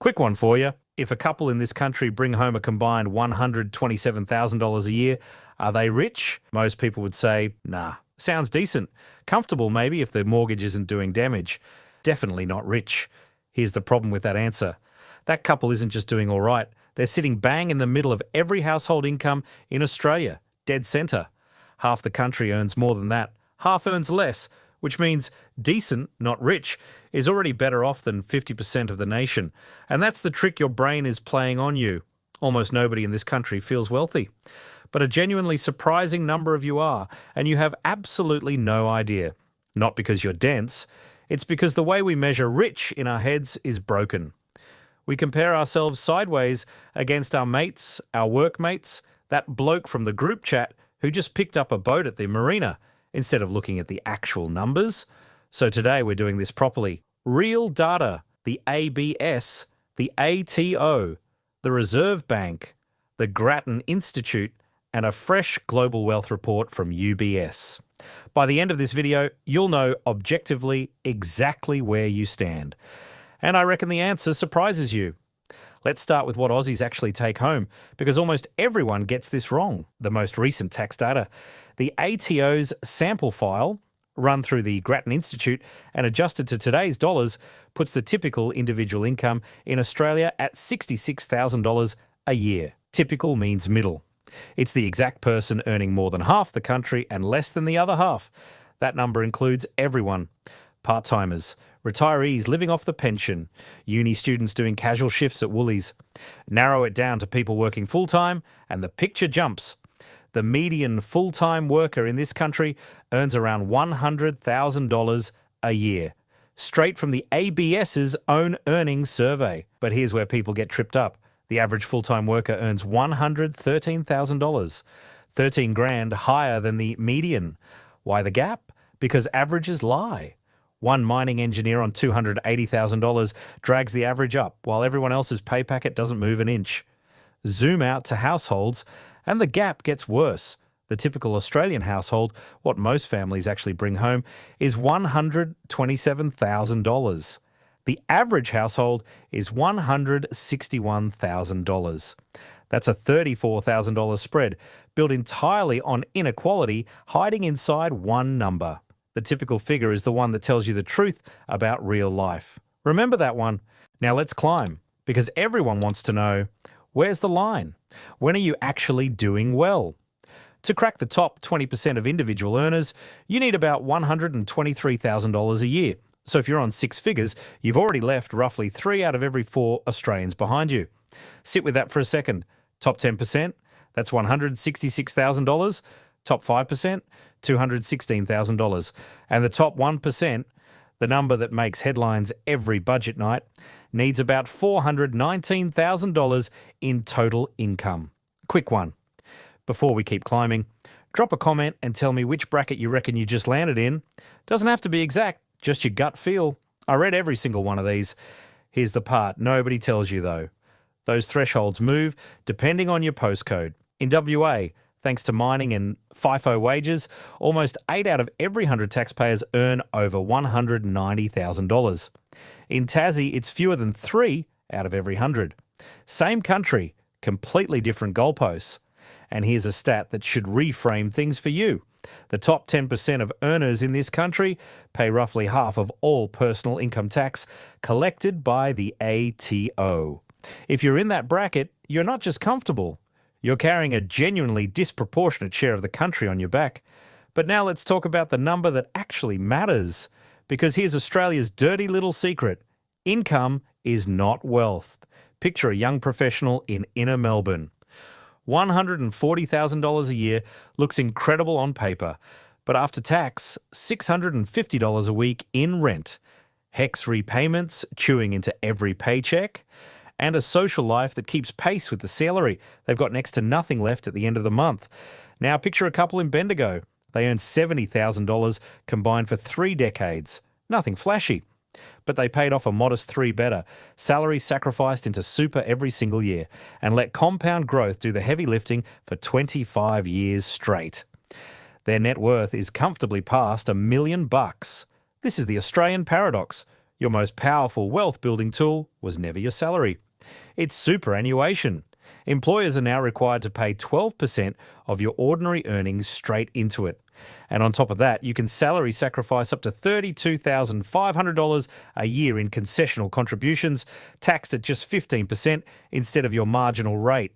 Quick one for you. If a couple in this country bring home a combined $127,000 a year, are they rich? Most people would say, nah, sounds decent. Comfortable maybe if the mortgage isn't doing damage. Definitely not rich. Here's the problem with that answer. That couple isn't just doing all right. They're sitting bang in the middle of every household income in Australia, dead centre. Half the country earns more than that. Half earns less, which means decent, not rich, is already better off than 50% of the nation. And that's the trick your brain is playing on you. Almost nobody in this country feels wealthy. But a genuinely surprising number of you are, and you have absolutely no idea. Not because you're dense, it's because the way we measure rich in our heads is broken. We compare ourselves sideways against our mates, our workmates, that bloke from the group chat who just picked up a boat at the marina, instead of looking at the actual numbers. So today we're doing this properly. Real data, the ABS, the ATO, the Reserve Bank, the Grattan Institute, and a fresh global wealth report from UBS. By the end of this video, you'll know objectively exactly where you stand. And I reckon the answer surprises you. Let's start with what Aussies actually take home, because almost everyone gets this wrong. The most recent tax data. The ATO's sample file, run through the Grattan Institute and adjusted to today's dollars, puts the typical individual income in Australia at $66,000 a year. Typical means middle. It's the exact person earning more than half the country and less than the other half. That number includes everyone. Part-timers, retirees living off the pension, uni students doing casual shifts at Woolies. Narrow it down to people working full-time and the picture jumps. The median full-time worker in this country earns around $100,000 a year, straight from the ABS's own earnings survey. But here's where people get tripped up. The average full-time worker earns $113,000, 13 grand higher than the median. Why the gap? Because averages lie. One mining engineer on $280,000 drags the average up, while everyone else's pay packet doesn't move an inch. Zoom out to households, and the gap gets worse. The typical Australian household, what most families actually bring home, is $127,000. The average household is $161,000. That's a $34,000 spread, built entirely on inequality, hiding inside one number. The typical figure is the one that tells you the truth about real life. Remember that one. Now let's climb, because everyone wants to know, where's the line? When are you actually doing well? To crack the top 20% of individual earners, you need about $123,000 a year. So if you're on six figures, you've already left roughly 3 out of every 4 Australians behind you. Sit with that for a second. Top 10%, that's $166,000. Top 5%, $216,000. And the top 1%, the number that makes headlines every budget night, needs about $419,000 in total income. Quick one. Before we keep climbing, drop a comment and tell me which bracket you reckon you just landed in. Doesn't have to be exact, just your gut feel. I read every single one of these. Here's the part nobody tells you though. Those thresholds move depending on your postcode. In WA, thanks to mining and FIFO wages, almost 8 out of every 100 taxpayers earn over $190,000. In Tassie, it's fewer than 3 out of every 100. Same country, completely different goalposts. And here's a stat that should reframe things for you. The top 10% of earners in this country pay roughly half of all personal income tax collected by the ATO. If you're in that bracket, you're not just comfortable. You're carrying a genuinely disproportionate share of the country on your back. But now let's talk about the number that actually matters. Because here's Australia's dirty little secret. Income is not wealth. Picture a young professional in inner Melbourne. $140,000 a year looks incredible on paper, but after tax, $650 a week in rent, HECS repayments chewing into every paycheck, and a social life that keeps pace with the salary. They've got next to nothing left at the end of the month. Now picture a couple in Bendigo. They earn $70,000 combined for 3 decades. Nothing flashy. But they paid off a modest 3 better, salary sacrificed into super every single year, and let compound growth do the heavy lifting for 25 years straight. Their net worth is comfortably past $1 million. This is the Australian paradox. Your most powerful wealth building tool was never your salary. It's superannuation. Employers are now required to pay 12% of your ordinary earnings straight into it. And on top of that, you can salary sacrifice up to $32,500 a year in concessional contributions, taxed at just 15% instead of your marginal rate.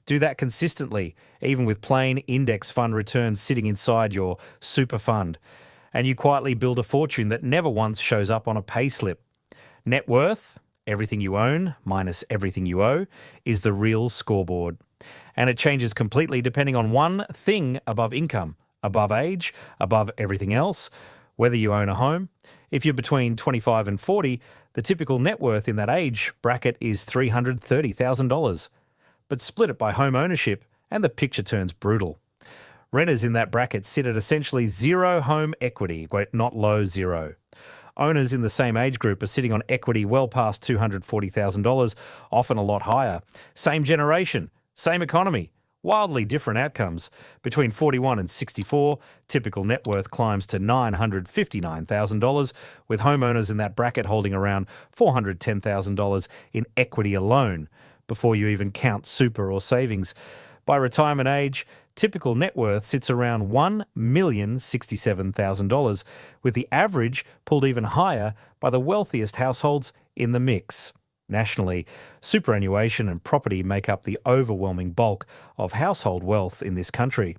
Do that consistently, even with plain index fund returns sitting inside your super fund. And you quietly build a fortune that never once shows up on a pay slip. Net worth, everything you own minus everything you owe, is the real scoreboard. And it changes completely depending on one thing above income, above age, above everything else, whether you own a home. If you're between 25 and 40, the typical net worth in that age bracket is $330,000. But split it by home ownership and the picture turns brutal. Renters in that bracket sit at essentially zero home equity, not low zero. Owners in the same age group are sitting on equity well past $240,000, often a lot higher. Same generation, same economy, wildly different outcomes. Between 41 and 64, typical net worth climbs to $959,000, with homeowners in that bracket holding around $410,000 in equity alone, before you even count super or savings. By retirement age, typical net worth sits around $1,067,000, with the average pulled even higher by the wealthiest households in the mix. Nationally, superannuation and property make up the overwhelming bulk of household wealth in this country.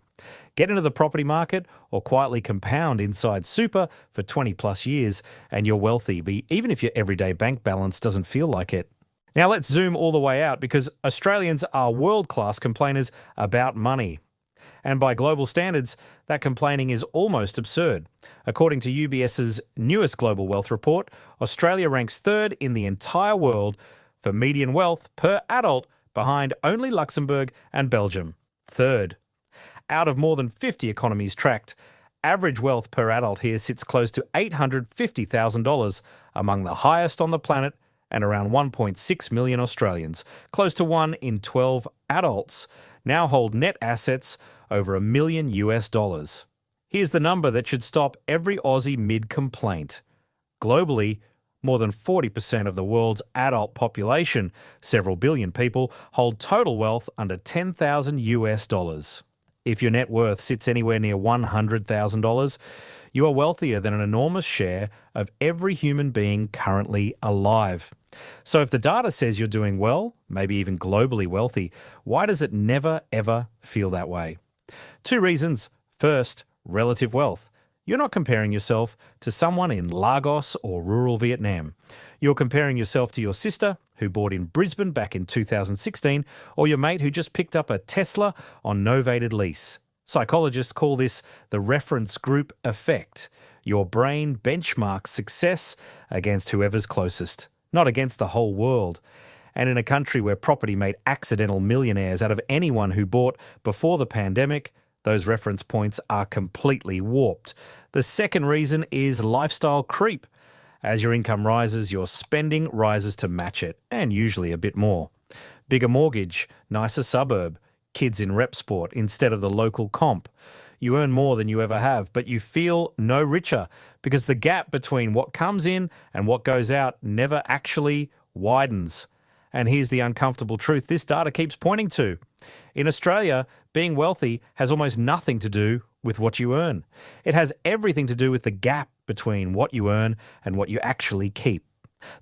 Get into the property market or quietly compound inside super for 20 plus years and you're wealthy, even if your everyday bank balance doesn't feel like it. Now let's zoom all the way out, because Australians are world-class complainers about money. And by global standards, that complaining is almost absurd. According to UBS's newest Global Wealth Report, Australia ranks third in the entire world for median wealth per adult, behind only Luxembourg and Belgium. Third. Out of more than 50 economies tracked, average wealth per adult here sits close to $850,000, among the highest on the planet, and around 1.6 million Australians, close to 1 in 12 adults, now hold net assets over $1 million. Here's the number that should stop every Aussie mid-complaint. Globally, more than 40% of the world's adult population, several billion people, hold total wealth under $10,000. If your net worth sits anywhere near $100,000, you are wealthier than an enormous share of every human being currently alive. So if the data says you're doing well, maybe even globally wealthy, why does it never, ever feel that way? Two reasons. First, relative wealth. You're not comparing yourself to someone in Lagos or rural Vietnam. You're comparing yourself to your sister, who bought in Brisbane back in 2016, or your mate who just picked up a Tesla on novated lease. Psychologists call this the reference group effect. Your brain benchmarks success against whoever's closest, not against the whole world. And in a country where property made accidental millionaires out of anyone who bought before the pandemic, those reference points are completely warped. The second reason is lifestyle creep. As your income rises, your spending rises to match it, and usually a bit more. Bigger mortgage, nicer suburb, kids in rep sport instead of the local comp. You earn more than you ever have, but you feel no richer because the gap between what comes in and what goes out never actually widens. And here's the uncomfortable truth this data keeps pointing to. In Australia, being wealthy has almost nothing to do with what you earn. It has everything to do with the gap between what you earn and what you actually keep.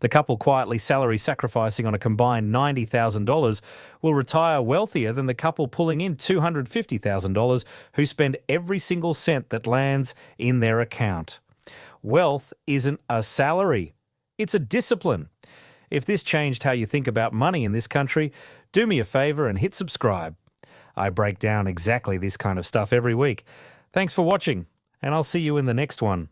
The couple quietly salary sacrificing on a combined $90,000 will retire wealthier than the couple pulling in $250,000 who spend every single cent that lands in their account. Wealth isn't a salary. It's a discipline. If this changed how you think about money in this country, do me a favor and hit subscribe. I break down exactly this kind of stuff every week. Thanks for watching, and I'll see you in the next one.